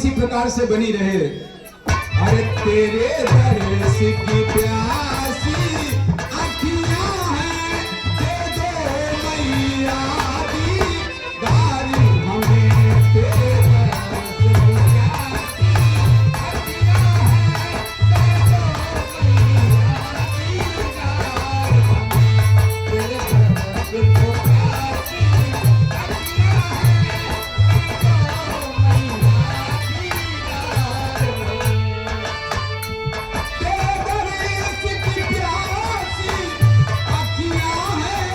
इसी प्रकार से बनी रहे। अरे तेरे दर्श की प्यासी अखियां हैं, दे दो मैया दीदारी हमें। तेरे दर्श की प्यासी अखियां हैं, दे दो मैया दीदारी हमें। तेरे दर्श की प्यासी अखियां हैं,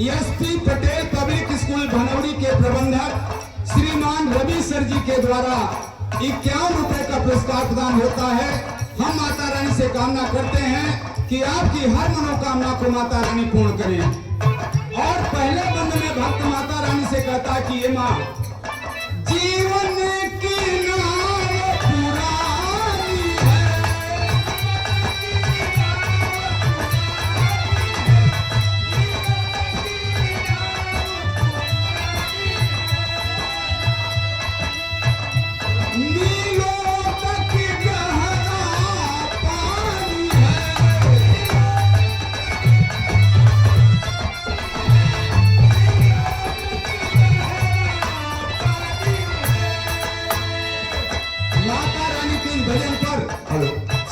एसपी पटेल पब्लिक स्कूल भनौरी के प्रबंधक श्रीमान रवि सर जी के द्वारा 51 रुपए का पुरस्कार प्रदान होता है। हम माता रानी से कामना करते हैं कि आपकी हर मनोकामना को माता रानी पूर्ण करें। और पहले बंद में भक्त माता रानी से कहता कि ये माँ जीवन की नाव पुरानी है, नीलों तक गहरा पानी है। माता रानी के इस भजन पर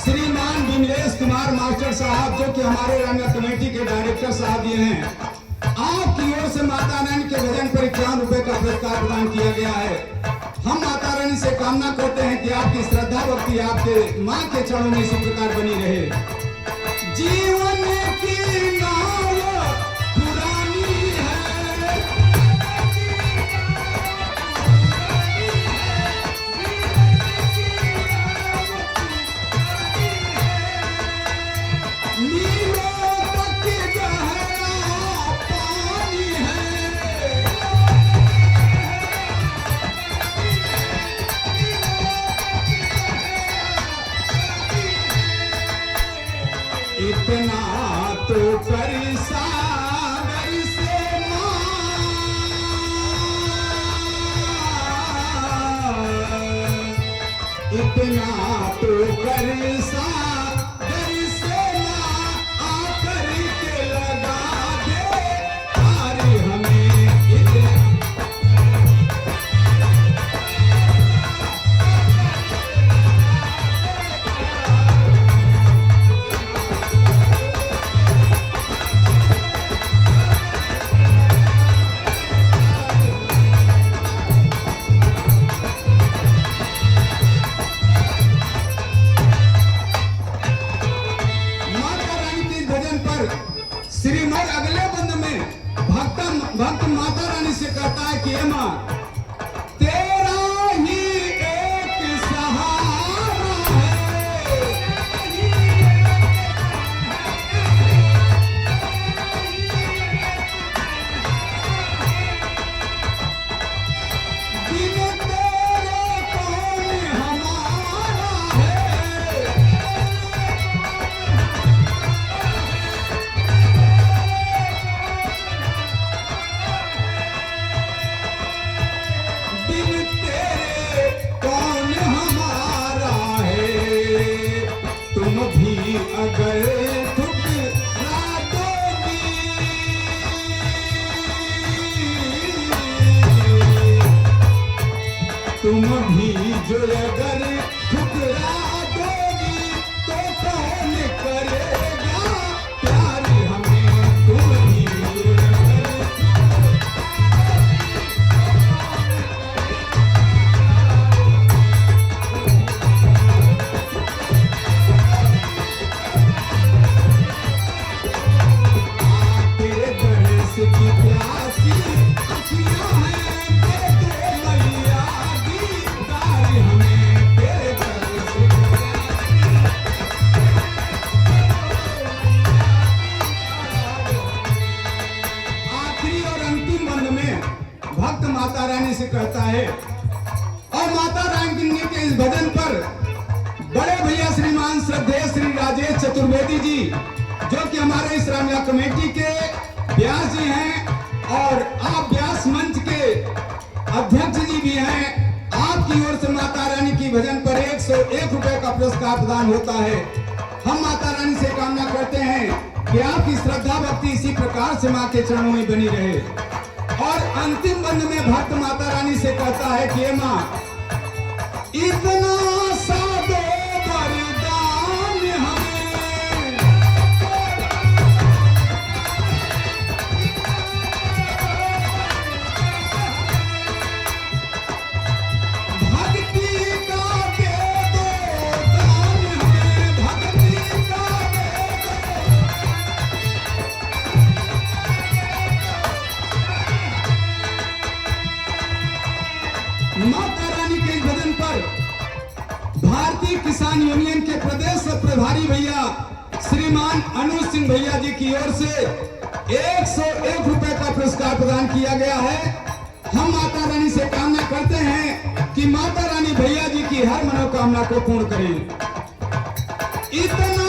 श्रीमान विमलेश कुमार मास्टर साहब, जो कि हमारे रंगा कमेटी के डायरेक्टर साहब ये हैं, आपकी ओर से माता रानी के भजन पर 51 रुपए का पुरस्कार प्रदान किया गया है। हम माता रानी से कामना करते हैं कि आपकी श्रद्धा भक्ति आपके माँ के चरणों में इसी प्रकार बनी रहे। जीवन की नाव पुरानी है, नीलों तक गहरा पानी है। इतना तो कर सागर से माँ, इतना तो कर सागर से माँ, आकर के लगा दे तारे हमें। इतना श्रीमद अगले बंद में भक्त माता रानी से कहता है कि माँ तेरा ही एक सहारा है, बिन तेरे कौन हमारा है। जो अगर ठुकरा दोगी तो कौन करेगा प्यार हमें तुम ही तेरे बरस की प्यासी अखियां हैं दे दो मैया दीदार हमें तेरे बरस की आखिरी और अंतिम बंद में भक्त माता रानी से कहता है और माता रानी के इस भजन पर बड़े भैया श्रीमान श्रद्धेय श्री राजेश चतुर्वेदी जी जो कि हमारे इस रामलीला कमेटी के व्यास जी हैं और आप व्यास मंच के अध्यक्ष जी भी हैं। आपकी ओर से माता रानी की भजन पर 101 रुपए का पुरस्कार प्रदान होता है। हम माता रानी से कामना करते हैं कि आपकी श्रद्धा भक्ति इसी प्रकार से माँ के चरणों में बनी रहे। और अंतिम बंद में भक्त माता रानी से कहता है कि माँ इतना सा दो वरदान हमें भक्ति का दे दो दान हमें भक्ति का दे दो। माता रानी के इस भजन पर भारतीय किसान यूनियन के प्रदेश प्रभारी भैया श्रीमान अनुज सिंह भैया जी की ओर से 101 रुपए का पुरस्कार प्रदान किया गया है। हम माता रानी से कामना करते हैं कि माता रानी भैया जी की हर मनोकामना को पूर्ण करें। इतना